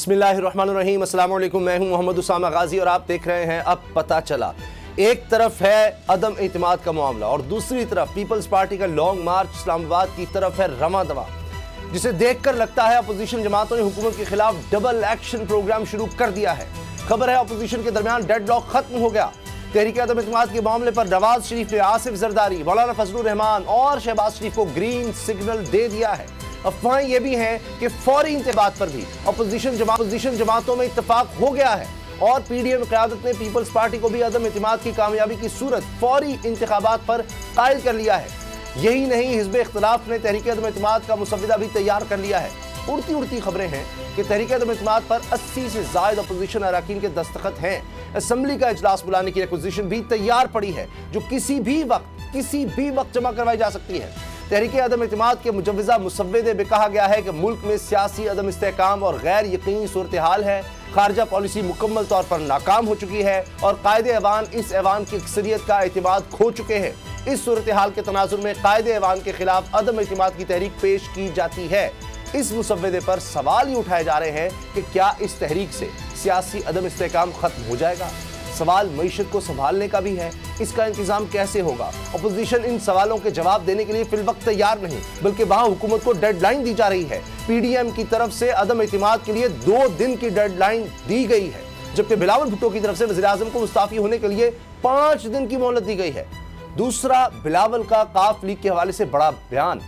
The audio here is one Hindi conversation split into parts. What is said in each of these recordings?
बिस्मिल्लाहिर्रहमानिर्रहीम, अस्सलाम वालेकुम। मैं हूं मोहम्मद उसामा गाजी और आप देख रहे हैं अब पता चला। एक तरफ है अदम एतमाद का मामला और दूसरी तरफ पीपल्स पार्टी का लॉन्ग मार्च इस्लामाबाद की तरफ है रवां दवा, जिसे देखकर लगता है अपोजिशन जमातों ने हुकूमत के खिलाफ डबल एक्शन प्रोग्राम शुरू कर दिया है। खबर है अपोजिशन के दरमियान डेडलॉक खत्म हो गया। तहरीक अदम एतमाद के मामले पर नवाज शरीफ ने आसिफ जरदारी, मौलाना फजलुर रहमान और शहबाज शरीफ को ग्रीन सिग्नल दे दिया है। अफवाहें ये भी हैं कि फौरी इंतबात पर भी अपोजिशन जमातों में इत्तेफाक हो गया है और पीडीएम क़यादत ने पीपल्स पार्टी को भी अदम एतमाद की कामयाबी की सूरत फौरी इंतखाबात पर कायल कर लिया है। यही नहीं, हिज़्ब इख्तिलाफ ने तहरीक अदम एतमाद का मुसव्विदा भी तैयार कर लिया है। उड़ती खबरें हैं कि तहरीक अदम एतमाद पर 80 से ज़ायद अपोजिशन अरकान के दस्तखत हैं। असम्बली का इजलास बुलाने की रिक्विजिशन भी तैयार पड़ी है, जो किसी भी वक्त जमा करवाई जा सकती है। तहरीक अदम एतमाद के मुजव्वज़ा मुसव्विदे में कहा गया है कि मुल्क में सियासी अदम इस्तेहकाम और गैर यकीनी सूरत हाल है। खारजा पॉलिसी मुकम्मल तौर पर नाकाम हो चुकी है और कायदे ऐवान इस ऐवान की अक्सरियत का एतमाद खो चुके हैं। इस सूरत हाल के तनाजुर में कायदे ऐवान के खिलाफ अदम एतमाद की तहरीक पेश की जाती है। इस मुसव्विदे पर सवाल ही उठाए जा रहे हैं कि क्या इस तहरीक से सियासी अदम इस्तेहकाम खत्म हो जाएगा। सवाल मईशत को संभालने का भी है, इसका इंतजाम कैसे होगा। अपोजिशन इन सवालों के जवाब देने के लिए फिलवक्त तैयार नहीं, बल्कि वहां हुकूमत को डेडलाइन दी जा रही है। पीडीएम की तरफ से अदम एतमाद के लिए 2 दिन की डेडलाइन दी गई है, जबकि बिलावल भुट्टो की तरफ से वज़ीर आज़म को मुस्ताफी होने के लिए 5 दिन की मोहलत दी गई है। दूसरा, बिलावल का काफ लीग के हवाले से बड़ा बयान,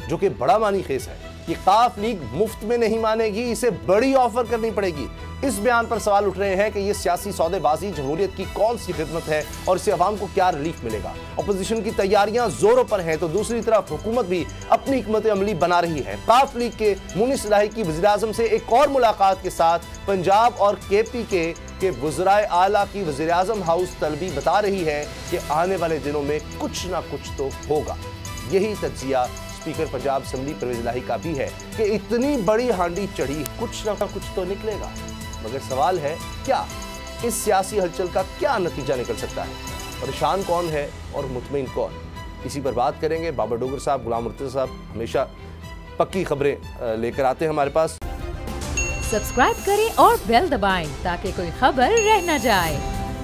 जो कि बड़ा मानी खेस है कि काफ लीग मुफ्त में नहीं मानेगी, इसे बड़ी ऑफर करनी पड़ेगी। इस बयान पर सवाल उठ रहे हैं कि यह सियासी सौदेबाजी जमहूरियत की कौन सी खिदमत है और इससे अवाम को क्या रिलीफ मिलेगा। अपोजिशन की तैयारियां जोरों पर हैं तो दूसरी तरफ हुकूमत भी अपनी हिकमत अमली बना रही है। काफ लीग के मुनीस इलाही की वज़ीर आज़म से एक और मुलाकात के साथ पंजाब और केपी के वज़राए आला की वज़ीर आज़म हाउस तलबी बता रही है कि आने वाले दिनों में कुछ ना कुछ तो होगा। यही तज्जिया स्पीकर पंजाब असम्बली परवेज़ इलाही का भी है कि इतनी बड़ी हांडी चढ़ी, कुछ ना कुछ तो निकलेगा। मगर सवाल है, क्या इस सियासी हलचल का क्या नतीजा निकल सकता है, परेशान कौन है और मुतमईन कौन। इसी पर बात करेंगे। बाबर डोगर साहब, गुलाम मुर्तज़ा साहब हमेशा पक्की खबरें लेकर आते हैं हमारे पास। सब्सक्राइब करें और बेल दबाएं ताकि कोई खबर रह न जाए।